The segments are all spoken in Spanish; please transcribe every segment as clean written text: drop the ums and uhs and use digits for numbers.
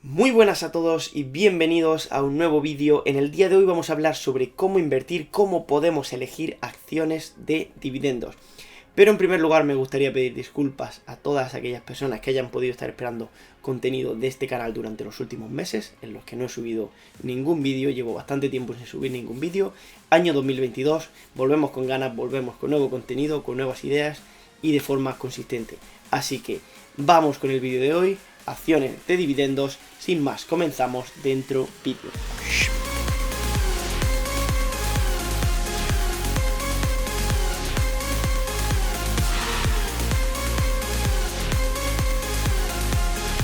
Muy buenas a todos y bienvenidos a un nuevo vídeo. En el día de hoy vamos a hablar sobre cómo invertir, cómo podemos elegir acciones de dividendos. Pero en primer lugar me gustaría pedir disculpas a todas aquellas personas que hayan podido estar esperando contenido de este canal durante los últimos meses, en los que no he subido ningún vídeo, llevo bastante tiempo sin subir ningún vídeo. Año 2022, volvemos con ganas, volvemos con nuevo contenido, con nuevas ideas y de forma consistente. Así que vamos con el vídeo de hoy. Acciones de dividendos. Sin más, comenzamos dentro vídeo.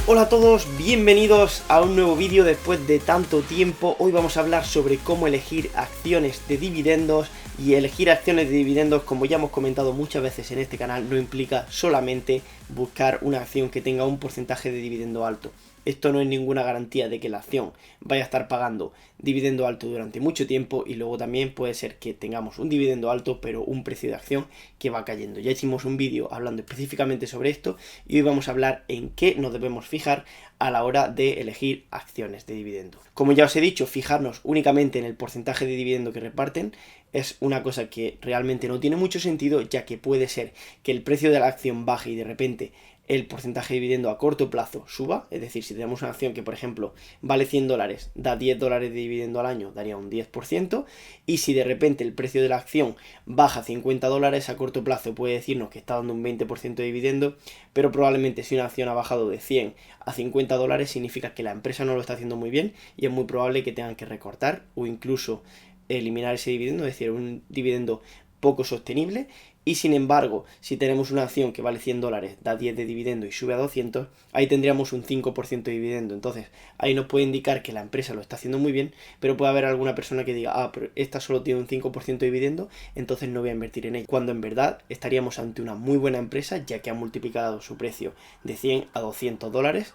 Hola a todos, bienvenidos a un nuevo vídeo después de tanto tiempo. Hoy vamos a hablar sobre cómo elegir acciones de dividendos. Y elegir acciones de dividendos, como ya hemos comentado muchas veces en este canal, no implica solamente buscar una acción que tenga un porcentaje de dividendo alto. Esto no es ninguna garantía de que la acción vaya a estar pagando dividendo alto durante mucho tiempo, y luego también puede ser que tengamos un dividendo alto pero un precio de acción que va cayendo. Ya hicimos un vídeo hablando específicamente sobre esto y hoy vamos a hablar en qué nos debemos fijar a la hora de elegir acciones de dividendo. Como ya os he dicho, fijarnos únicamente en el porcentaje de dividendo que reparten es una cosa que realmente no tiene mucho sentido, ya que puede ser que el precio de la acción baje y de repente el porcentaje de dividendo a corto plazo suba. Es decir, si tenemos una acción que, por ejemplo, vale $100, da $10 de dividendo al año, daría un 10%, y si de repente el precio de la acción baja a $50 a corto plazo, puede decirnos que está dando un 20% de dividendo, pero probablemente si una acción ha bajado de 100 a $50 significa que la empresa no lo está haciendo muy bien y es muy probable que tengan que recortar o incluso eliminar ese dividendo, es decir, un dividendo poco sostenible. Y sin embargo, si tenemos una acción que vale $100, da 10 de dividendo y sube a 200, ahí tendríamos un 5% de dividendo. Entonces, ahí nos puede indicar que la empresa lo está haciendo muy bien, pero puede haber alguna persona que diga, pero esta solo tiene un 5% de dividendo, entonces no voy a invertir en ella. Cuando en verdad estaríamos ante una muy buena empresa, ya que ha multiplicado su precio de 100 a $200.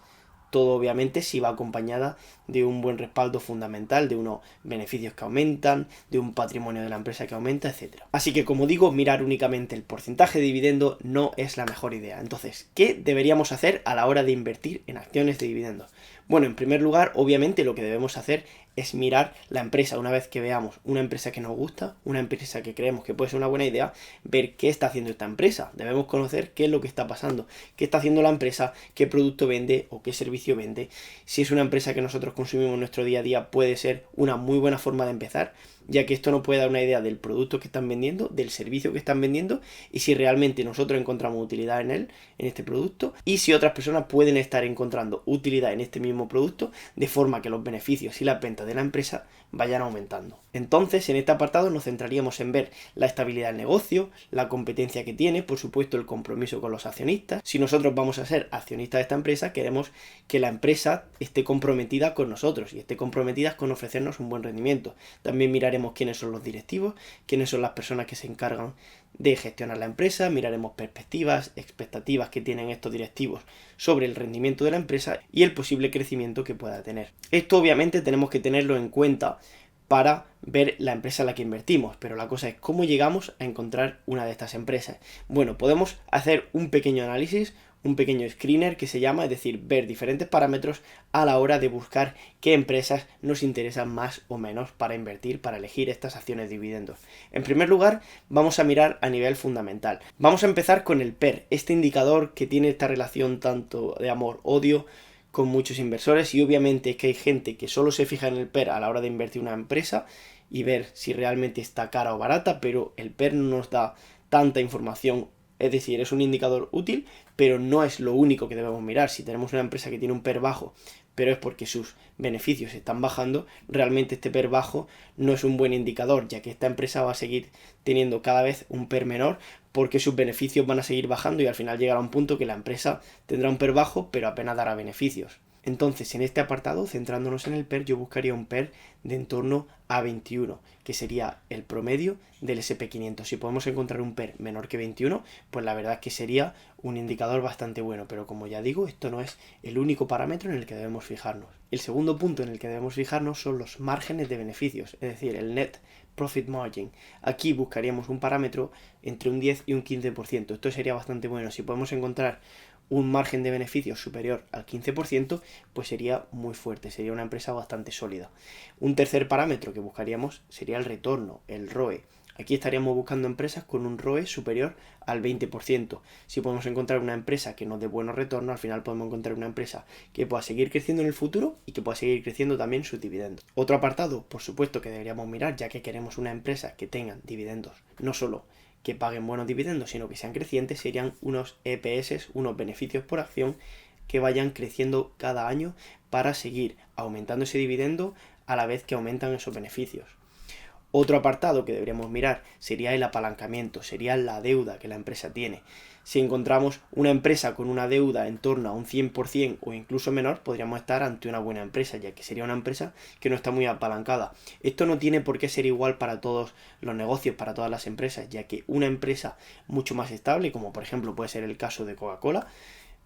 Todo obviamente si va acompañada de un buen respaldo fundamental, de unos beneficios que aumentan, de un patrimonio de la empresa que aumenta, etc. Así que, como digo, mirar únicamente el porcentaje de dividendo no es la mejor idea. Entonces, ¿qué deberíamos hacer a la hora de invertir en acciones de dividendos? Bueno, en primer lugar, obviamente lo que debemos hacer es mirar la empresa. Una vez que veamos una empresa que nos gusta, una empresa que creemos que puede ser una buena idea, ver qué está haciendo esta empresa. Debemos conocer qué es lo que está pasando, qué está haciendo la empresa, qué producto vende o qué servicio vende. Si es una empresa que nosotros consumimos en nuestro día a día, puede ser una muy buena forma de empezar, ya que esto nos puede dar una idea del producto que están vendiendo, del servicio que están vendiendo, y si realmente nosotros encontramos utilidad en él, en este producto, y si otras personas pueden estar encontrando utilidad en este mismo producto, de forma que los beneficios y las ventas de la empresa vayan aumentando. Entonces, en este apartado nos centraríamos en ver la estabilidad del negocio, la competencia que tiene, por supuesto el compromiso con los accionistas. Si nosotros vamos a ser accionistas de esta empresa, queremos que la empresa esté comprometida con nosotros y esté comprometida con ofrecernos un buen rendimiento. También miraremos quiénes son los directivos, quiénes son las personas que se encargan de gestionar la empresa, miraremos perspectivas, expectativas que tienen estos directivos sobre el rendimiento de la empresa y el posible crecimiento que pueda tener. Esto obviamente tenemos que tenerlo en cuenta para ver la empresa en la que invertimos, pero la cosa es cómo llegamos a encontrar una de estas empresas. Bueno, podemos hacer un pequeño análisis, un pequeño screener que se llama, es decir, ver diferentes parámetros a la hora de buscar qué empresas nos interesan más o menos para invertir, para elegir estas acciones de dividendos. En primer lugar, vamos a mirar a nivel fundamental. Vamos a empezar con el PER, este indicador que tiene esta relación tanto de amor-odio con muchos inversores, y obviamente es que hay gente que solo se fija en el PER a la hora de invertir en una empresa y ver si realmente está cara o barata, pero el PER no nos da tanta información. Es decir, es un indicador útil, pero no es lo único que debemos mirar. Si tenemos una empresa que tiene un PER bajo, pero es porque sus beneficios están bajando, realmente este PER bajo no es un buen indicador, ya que esta empresa va a seguir teniendo cada vez un PER menor porque sus beneficios van a seguir bajando y al final llegará un punto que la empresa tendrá un PER bajo, pero apenas dará beneficios. Entonces, en este apartado, centrándonos en el PER, yo buscaría un PER de en torno a 21, que sería el promedio del SP500. Si podemos encontrar un PER menor que 21, pues la verdad es que sería un indicador bastante bueno, pero como ya digo, esto no es el único parámetro en el que debemos fijarnos. El segundo punto en el que debemos fijarnos son los márgenes de beneficios, es decir, el net profit margin. Aquí buscaríamos un parámetro entre un 10 y un 15%. Esto sería bastante bueno. Si podemos encontrar un margen de beneficios superior al 15%, pues sería muy fuerte, sería una empresa bastante sólida. Un tercer parámetro que buscaríamos sería el retorno, el ROE. Aquí estaríamos buscando empresas con un ROE superior al 20%. Si podemos encontrar una empresa que nos dé buenos retornos, al final podemos encontrar una empresa que pueda seguir creciendo en el futuro y que pueda seguir creciendo también sus dividendos. Otro apartado, por supuesto, que deberíamos mirar, ya que queremos una empresa que tenga dividendos, no solo que paguen buenos dividendos, sino que sean crecientes, serían unos EPS, unos beneficios por acción, que vayan creciendo cada año para seguir aumentando ese dividendo a la vez que aumentan esos beneficios. Otro apartado que deberíamos mirar sería el apalancamiento, sería la deuda que la empresa tiene. Si encontramos una empresa con una deuda en torno a un 100% o incluso menor, podríamos estar ante una buena empresa, ya que sería una empresa que no está muy apalancada. Esto no tiene por qué ser igual para todos los negocios, para todas las empresas, ya que una empresa mucho más estable, como por ejemplo puede ser el caso de Coca-Cola,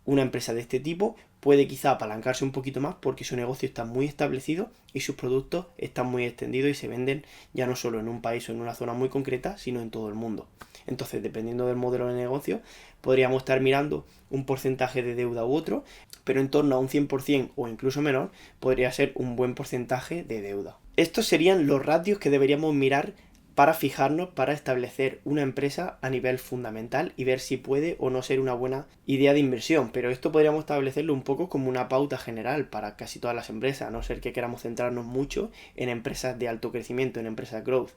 una empresa de este tipo puede quizá apalancarse un poquito más porque su negocio está muy establecido y sus productos están muy extendidos y se venden ya no solo en un país o en una zona muy concreta, sino en todo el mundo. Entonces, dependiendo del modelo de negocio, podríamos estar mirando un porcentaje de deuda u otro, pero en torno a un 100% o incluso menor podría ser un buen porcentaje de deuda. Estos serían los ratios que deberíamos mirar para fijarnos, para establecer una empresa a nivel fundamental y ver si puede o no ser una buena idea de inversión. Pero esto podríamos establecerlo un poco como una pauta general para casi todas las empresas, a no ser que queramos centrarnos mucho en empresas de alto crecimiento, en empresas growth.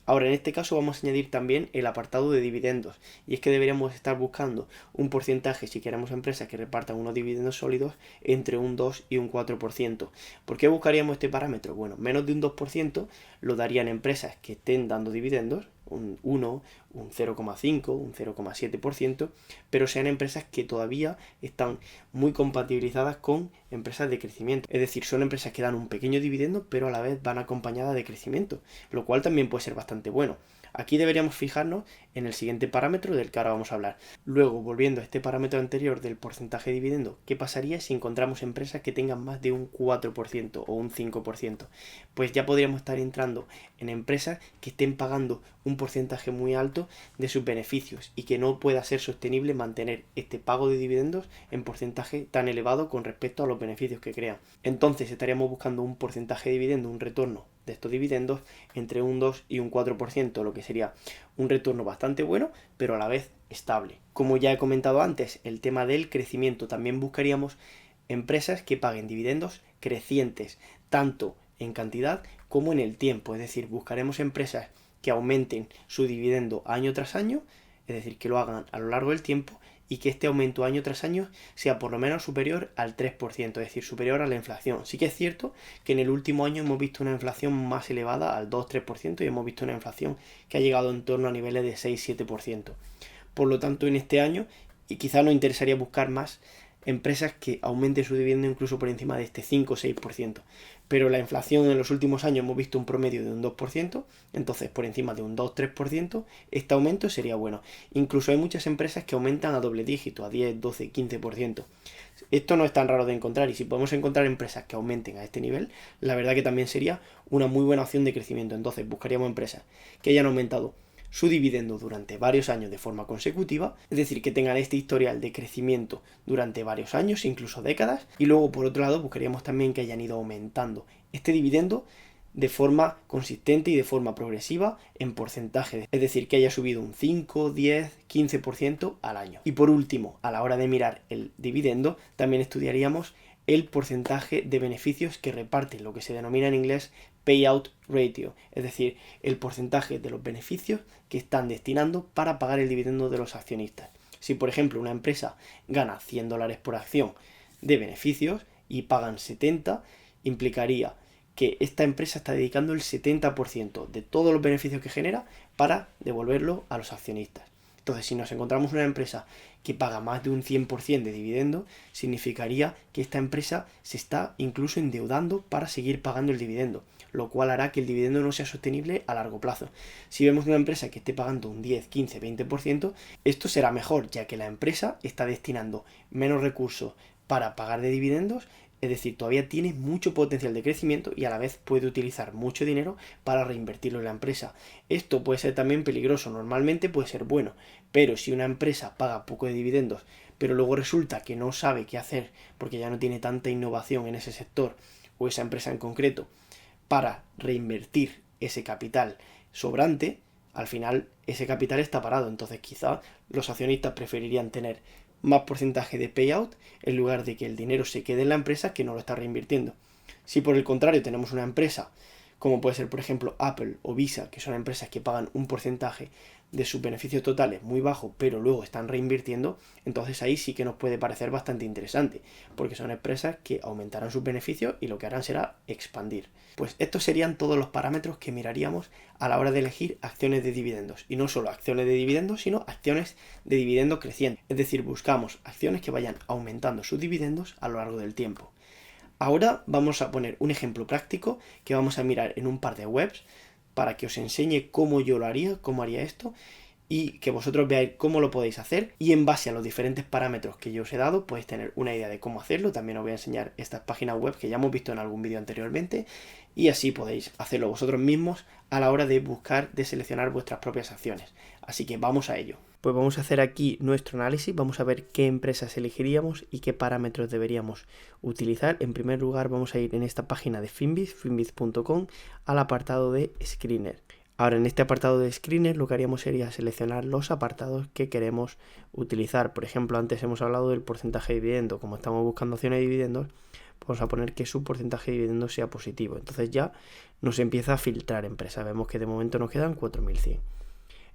Ahora, en este caso vamos a añadir también el apartado de dividendos, y es que deberíamos estar buscando un porcentaje, si queremos empresas que repartan unos dividendos sólidos, entre un 2 y un 4%. ¿Por qué buscaríamos este parámetro? Bueno, menos de un 2% lo darían empresas que estén dando dividendos, un 1, un 0,5, un 0,7%, pero sean empresas que todavía están muy compatibilizadas con empresas de crecimiento. Es decir, son empresas que dan un pequeño dividendo, pero a la vez van acompañadas de crecimiento, lo cual también puede ser bastante bueno. Aquí deberíamos fijarnos en el siguiente parámetro del que ahora vamos a hablar. Luego, volviendo a este parámetro anterior del porcentaje de dividendo, ¿qué pasaría si encontramos empresas que tengan más de un 4% o un 5%? Pues ya podríamos estar entrando en empresas que estén pagando un porcentaje muy alto de sus beneficios y que no pueda ser sostenible mantener este pago de dividendos en porcentaje tan elevado con respecto a los beneficios que crean. Entonces estaríamos buscando un porcentaje de dividendo, un retorno de estos dividendos entre un 2 y un 4%, lo que sería un retorno bastante bueno, pero a la vez estable. Como ya he comentado antes, el tema del crecimiento, también buscaríamos empresas que paguen dividendos crecientes, tanto en cantidad como en el tiempo, es decir, buscaremos empresas que aumenten su dividendo año tras año, es decir, que lo hagan a lo largo del tiempo y que este aumento año tras año sea por lo menos superior al 3%, es decir, superior a la inflación. Sí que es cierto que en el último año hemos visto una inflación más elevada al 2-3% y hemos visto una inflación que ha llegado en torno a niveles de 6-7%. Por lo tanto, en este año, y quizá nos interesaría buscar más empresas que aumenten su dividendo incluso por encima de este 5 o 6%. Pero la inflación en los últimos años hemos visto un promedio de un 2%, entonces por encima de un 2-3%, este aumento sería bueno. Incluso hay muchas empresas que aumentan a doble dígito, a 10, 12, 15%. Esto no es tan raro de encontrar, y si podemos encontrar empresas que aumenten a este nivel, la verdad que también sería una muy buena opción de crecimiento. Entonces buscaríamos empresas que hayan aumentado su dividendo durante varios años de forma consecutiva, es decir, que tengan este historial de crecimiento durante varios años, incluso décadas, y luego por otro lado buscaríamos también que hayan ido aumentando este dividendo de forma consistente y de forma progresiva en porcentaje, es decir, que haya subido un 5, 10, 15% al año. Y por último, a la hora de mirar el dividendo, también estudiaríamos el porcentaje de beneficios que reparten, lo que se denomina en inglés payout ratio, es decir, el porcentaje de los beneficios que están destinando para pagar el dividendo de los accionistas. Si por ejemplo una empresa gana $100 por acción de beneficios y pagan 70, implicaría que esta empresa está dedicando el 70% de todos los beneficios que genera para devolverlo a los accionistas. Entonces, si nos encontramos una empresa que paga más de un 100% de dividendo, significaría que esta empresa se está incluso endeudando para seguir pagando el dividendo, lo cual hará que el dividendo no sea sostenible a largo plazo. Si vemos una empresa que esté pagando un 10, 15, 20%, esto será mejor, ya que la empresa está destinando menos recursos para pagar de dividendos. Es decir, todavía tiene mucho potencial de crecimiento y a la vez puede utilizar mucho dinero para reinvertirlo en la empresa. Esto puede ser también peligroso, normalmente puede ser bueno, pero si una empresa paga poco de dividendos pero luego resulta que no sabe qué hacer porque ya no tiene tanta innovación en ese sector o esa empresa en concreto para reinvertir ese capital sobrante, al final ese capital está parado. Entonces quizá los accionistas preferirían tener más porcentaje de payout en lugar de que el dinero se quede en la empresa que no lo está reinvirtiendo. Si por el contrario tenemos una empresa como puede ser por ejemplo Apple o Visa, que son empresas que pagan un porcentaje de sus beneficios totales muy bajo, pero luego están reinvirtiendo, entonces ahí sí que nos puede parecer bastante interesante, porque son empresas que aumentarán sus beneficios y lo que harán será expandir. Pues estos serían todos los parámetros que miraríamos a la hora de elegir acciones de dividendos, y no solo acciones de dividendos, sino acciones de dividendo creciente, es decir, buscamos acciones que vayan aumentando sus dividendos a lo largo del tiempo. Ahora vamos a poner un ejemplo práctico que vamos a mirar en un par de webs para que os enseñe cómo yo lo haría, cómo haría esto y que vosotros veáis cómo lo podéis hacer y en base a los diferentes parámetros que yo os he dado podéis tener una idea de cómo hacerlo. También os voy a enseñar estas páginas web que ya hemos visto en algún vídeo anteriormente y así podéis hacerlo vosotros mismos a la hora de buscar, de seleccionar vuestras propias acciones. Así que vamos a ello. Pues vamos a hacer aquí nuestro análisis, vamos a ver qué empresas elegiríamos y qué parámetros deberíamos utilizar. En primer lugar vamos a ir en esta página de Finviz, finviz.com, al apartado de Screener. Ahora en este apartado de Screener lo que haríamos sería seleccionar los apartados que queremos utilizar. Por ejemplo, antes hemos hablado del porcentaje de dividendo. Como estamos buscando acciones de dividendos, vamos a poner que su porcentaje de dividendos sea positivo. Entonces ya nos empieza a filtrar empresas. Vemos que de momento nos quedan 4.100.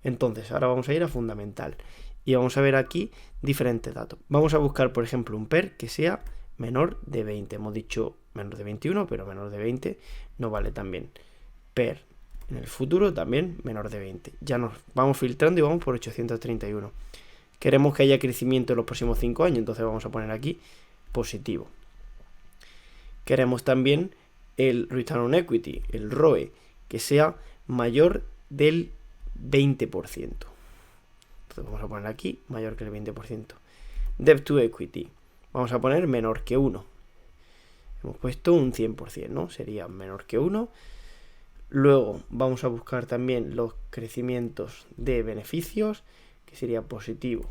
Entonces ahora vamos a ir a fundamental y vamos a ver aquí diferentes datos. Vamos a buscar por ejemplo un PER que sea menor de 20. Hemos dicho menor de 21, pero menor de 20 no vale también. PER en el futuro también menor de 20. Ya nos vamos filtrando y vamos por 831. Queremos que haya crecimiento en los próximos 5 años, entonces vamos a poner aquí positivo. Queremos también el Return on Equity, el ROE, que sea mayor del 20%. Entonces vamos a poner aquí mayor que el 20%. Debt to Equity, vamos a poner menor que 1. Hemos puesto un 100%, ¿no? Sería menor que 1. Luego vamos a buscar también los crecimientos de beneficios, que sería positivo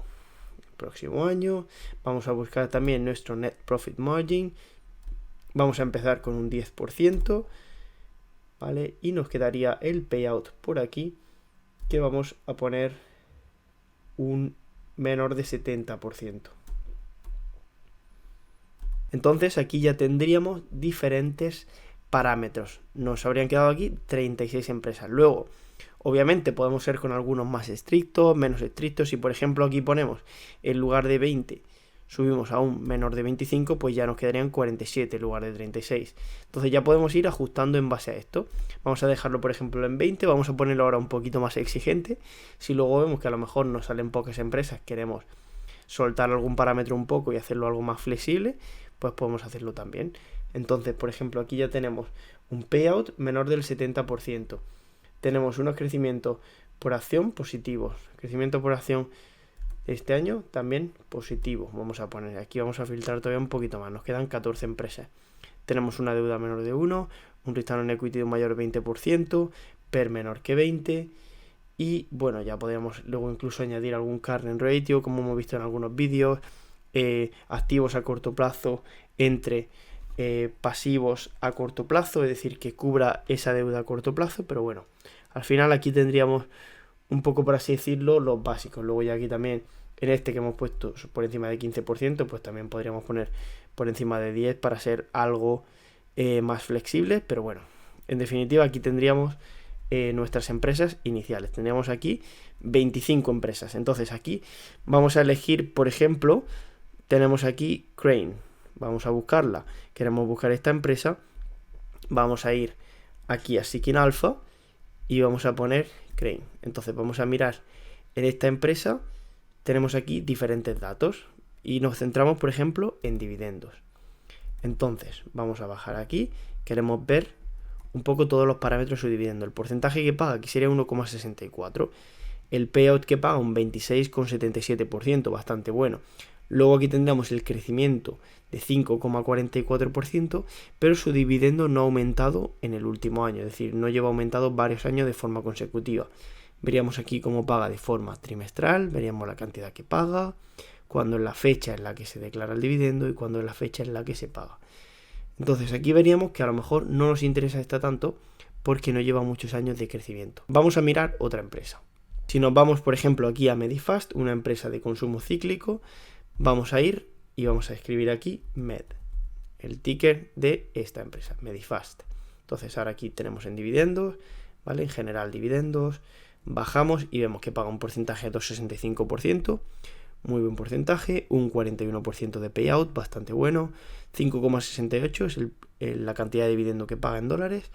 el próximo año. Vamos a buscar también nuestro Net Profit Margin. Vamos a empezar con un 10%, ¿vale? Y nos quedaría el payout por aquí, que vamos a poner un menor de 70%. Entonces aquí ya tendríamos diferentes parámetros. Nos habrían quedado aquí 36 empresas. Luego, obviamente podemos ser con algunos más estrictos, menos estrictos. Si por ejemplo aquí ponemos en lugar de 20 subimos a un menor de 25, pues ya nos quedarían 47 en lugar de 36. Entonces ya podemos ir ajustando en base a esto. Vamos a dejarlo por ejemplo en 20, vamos a ponerlo ahora un poquito más exigente. Si luego vemos que a lo mejor nos salen pocas empresas, queremos soltar algún parámetro un poco y hacerlo algo más flexible, pues podemos hacerlo también. Entonces por ejemplo aquí ya tenemos un payout menor del 70%. Tenemos unos crecimientos por acción positivos. Crecimiento por acción este año también positivo. Vamos a poner aquí, vamos a filtrar todavía un poquito más. Nos quedan 14 empresas. Tenemos una deuda menor de 1, un return on equity de un mayor 20%, PER menor que 20. Y bueno, ya podríamos luego incluso añadir algún current ratio, como hemos visto en algunos vídeos. Activos a corto plazo entre pasivos a corto plazo, es decir, que cubra esa deuda a corto plazo. Pero bueno, al final aquí tendríamos un poco, por así decirlo, los básicos. Luego ya aquí también, en este que hemos puesto por encima de 15%, pues también podríamos poner por encima de 10 para ser algo más flexible. Pero bueno, en definitiva aquí tendríamos nuestras empresas iniciales. Tendríamos aquí 25 empresas. Entonces aquí vamos a elegir, por ejemplo, tenemos aquí Crane. Vamos a buscarla. Queremos buscar esta empresa. Vamos a ir aquí a Seeking Alpha y vamos a poner Crane. Entonces vamos a mirar en esta empresa. Tenemos aquí diferentes datos y nos centramos, por ejemplo, en dividendos. Entonces vamos a bajar aquí. Queremos ver un poco todos los parámetros de su dividendo. El porcentaje que paga aquí sería 1,64. El payout que paga un 26,77%, bastante bueno. Luego aquí tendríamos el crecimiento de 5,44%, pero su dividendo no ha aumentado en el último año, es decir, no lleva aumentado varios años de forma consecutiva. Veríamos aquí cómo paga de forma trimestral, veríamos la cantidad que paga, cuándo es la fecha en la que se declara el dividendo y cuándo es la fecha en la que se paga. Entonces aquí veríamos que a lo mejor no nos interesa esta tanto porque no lleva muchos años de crecimiento. Vamos a mirar otra empresa. Si nos vamos, por ejemplo, aquí a Medifast, una empresa de consumo cíclico, vamos a ir y vamos a escribir aquí MED, el ticker de esta empresa, Medifast. Entonces ahora aquí tenemos en dividendos, ¿vale? En general dividendos, bajamos y vemos que paga un porcentaje de 2,65%, muy buen porcentaje, un 41% de payout, bastante bueno, 5,68 es la cantidad de dividendo que paga en dólares,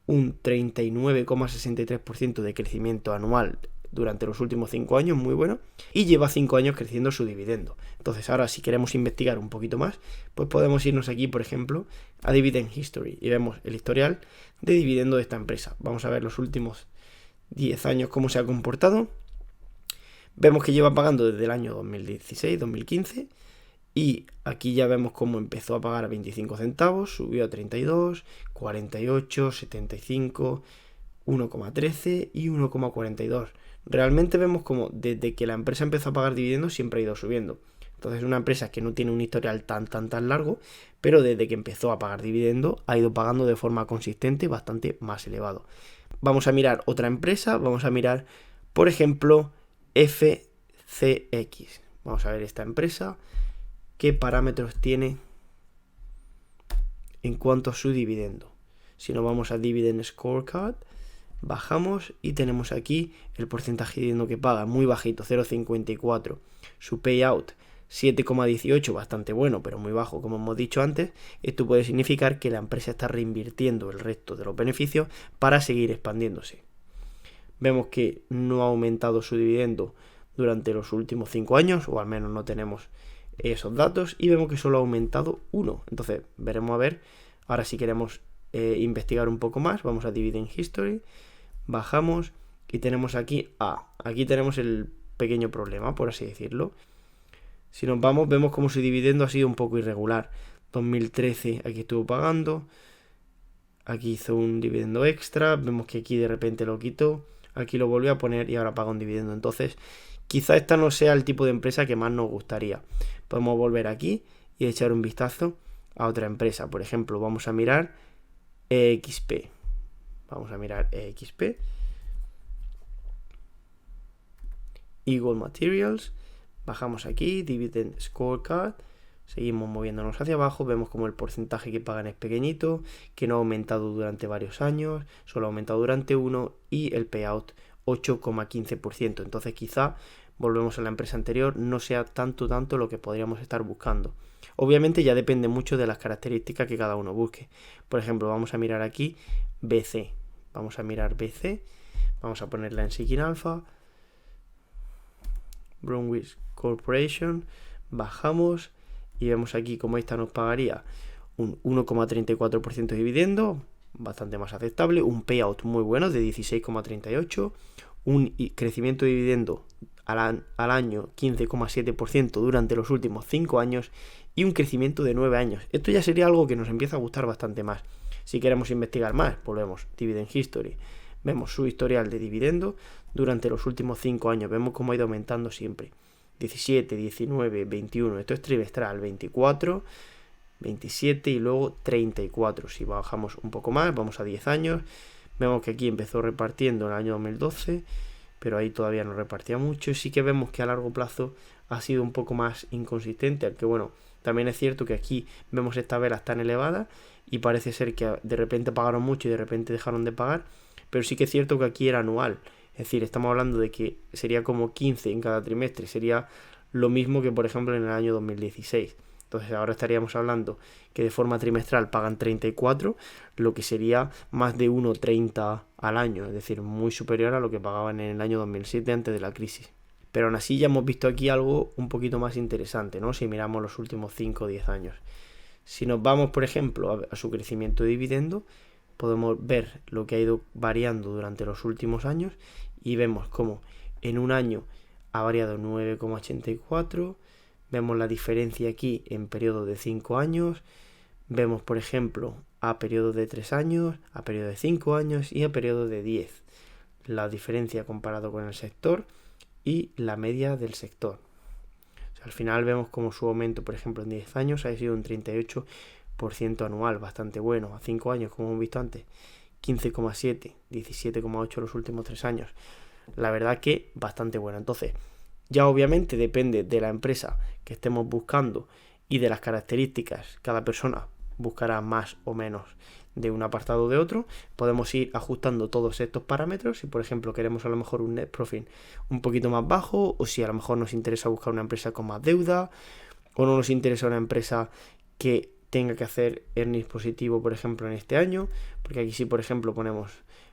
un 39,63% de crecimiento anual durante los últimos 5 años, muy bueno, y lleva 5 años creciendo su dividendo. Entonces ahora si queremos investigar un poquito más, pues podemos irnos aquí, por ejemplo, a Dividend History y vemos el historial de dividendo de esta empresa. Vamos a ver los últimos 10 años cómo se ha comportado. Vemos que lleva pagando desde el año 2016-2015 y aquí ya vemos cómo empezó a pagar a 25 centavos, subió a 32, 48, 75, 1,13 y 1,42. Realmente vemos como desde que la empresa empezó a pagar dividendos siempre ha ido subiendo. Entonces es una empresa que no tiene un historial tan largo, pero desde que empezó a pagar dividendos ha ido pagando de forma consistente bastante más elevado. Vamos a mirar otra empresa, vamos a mirar, por ejemplo, FCX. Vamos a ver esta empresa, qué parámetros tiene en cuanto a su dividendo. Si nos vamos a Dividend Scorecard, bajamos y tenemos aquí el porcentaje de dividendo que paga, muy bajito, 0,54. Su payout, 7,18, bastante bueno, pero muy bajo, como hemos dicho antes. Esto puede significar que la empresa está reinvirtiendo el resto de los beneficios para seguir expandiéndose. Vemos que no ha aumentado su dividendo durante los últimos 5 años, o al menos no tenemos esos datos, y vemos que solo ha aumentado 1. Entonces veremos a ver, ahora si queremos investigar un poco más, vamos a Dividend History, bajamos y tenemos aquí aquí tenemos el pequeño problema, por así decirlo. Si nos vamos, vemos como su dividendo ha sido un poco irregular. 2013 aquí estuvo pagando, aquí hizo un dividendo extra, vemos que aquí de repente lo quitó, aquí lo volvió a poner y ahora paga un dividendo. Entonces quizá esta no sea el tipo de empresa que más nos gustaría. Podemos volver aquí y echar un vistazo a otra empresa. Por ejemplo, vamos a mirar EXP. Vamos a mirar EXP. Eagle Materials. Bajamos aquí, Dividend Scorecard. Seguimos moviéndonos hacia abajo. Vemos como el porcentaje que pagan es pequeñito, que no ha aumentado durante varios años, solo ha aumentado durante uno, y el payout 8,15%. Entonces quizá, volvemos a la empresa anterior, no sea tanto lo que podríamos estar buscando. Obviamente ya depende mucho de las características que cada uno busque. Por ejemplo, vamos a mirar aquí BC. Vamos a mirar BC. Vamos a ponerla en Seeking Alpha. Brunwich Corporation. Bajamos y vemos aquí como esta nos pagaría un 1,34% de dividendo, bastante más aceptable, un payout muy bueno de 16,38%, un crecimiento de dividendo al año 15,7% durante los últimos 5 años y un crecimiento de 9 años. Esto ya sería algo que nos empieza a gustar bastante más. Si queremos investigar más, volvemos Dividend History, vemos su historial de dividendo durante los últimos 5 años, vemos cómo ha ido aumentando siempre. 17, 19, 21, esto es trimestral, 24, 27 y luego 34. Si bajamos un poco más, vamos a 10 años, vemos que aquí empezó repartiendo en el año 2012, pero ahí todavía no repartía mucho, y sí que vemos que a largo plazo ha sido un poco más inconsistente, aunque bueno, también es cierto que aquí vemos estas velas tan elevadas y parece ser que de repente pagaron mucho y de repente dejaron de pagar, pero sí que es cierto que aquí era anual. Es decir, estamos hablando de que sería como 15 en cada trimestre, sería lo mismo que por ejemplo en el año 2016. Entonces ahora estaríamos hablando que de forma trimestral pagan 34, lo que sería más de 1,30 al año, es decir, muy superior a lo que pagaban en el año 2007 antes de la crisis. Pero aún así ya hemos visto aquí algo un poquito más interesante, ¿no? Si miramos los últimos 5 o 10 años. Si nos vamos, por ejemplo, a su crecimiento de dividendo, podemos ver lo que ha ido variando durante los últimos años y vemos como en un año ha variado 9,84, vemos la diferencia aquí en periodo de 5 años, vemos por ejemplo a periodo de 3 años, a periodo de 5 años y a periodo de 10, la diferencia comparado con el sector y la media del sector. O sea, al final vemos como su aumento, por ejemplo, en 10 años ha sido un 38% anual, bastante bueno. A 5 años, como hemos visto antes, 15,7, 17,8 los últimos 3 años. La verdad que bastante bueno. Entonces, ya obviamente depende de la empresa que estemos buscando y de las características. Cada persona buscará más o menos de un apartado o de otro. Podemos ir ajustando todos estos parámetros. Si por ejemplo queremos a lo mejor un net profit un poquito más bajo, o si a lo mejor nos interesa buscar una empresa con más deuda, o no nos interesa una empresa que tenga que hacer earnings positivo, por ejemplo, en este año, porque aquí si por ejemplo ponemos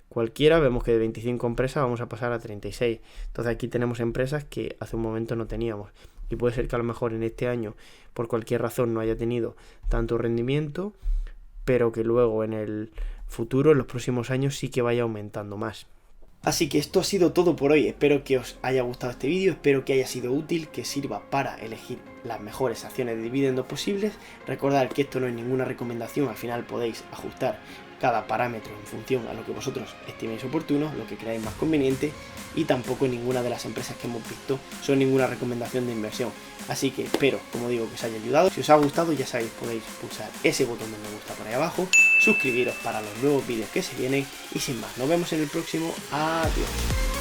cualquiera, vemos que de 25 empresas vamos a pasar a 36. Entonces aquí tenemos empresas que hace un momento no teníamos. Y puede ser que a lo mejor en este año, por cualquier razón, no haya tenido tanto rendimiento, pero que luego en el futuro, en los próximos años, sí que vaya aumentando más. Así que esto ha sido todo por hoy. Espero que os haya gustado este vídeo, espero que haya sido útil, que sirva para elegir las mejores acciones de dividendos posibles. Recordad que esto no es ninguna recomendación, al final podéis ajustar cada parámetro en función a lo que vosotros estiméis oportuno, lo que creáis más conveniente, y tampoco ninguna de las empresas que hemos visto son ninguna recomendación de inversión. Así que espero, como digo, que os haya ayudado. Si os ha gustado, ya sabéis, podéis pulsar ese botón de me gusta por ahí abajo, suscribiros para los nuevos vídeos que se vienen, y sin más, nos vemos en el próximo. Adiós.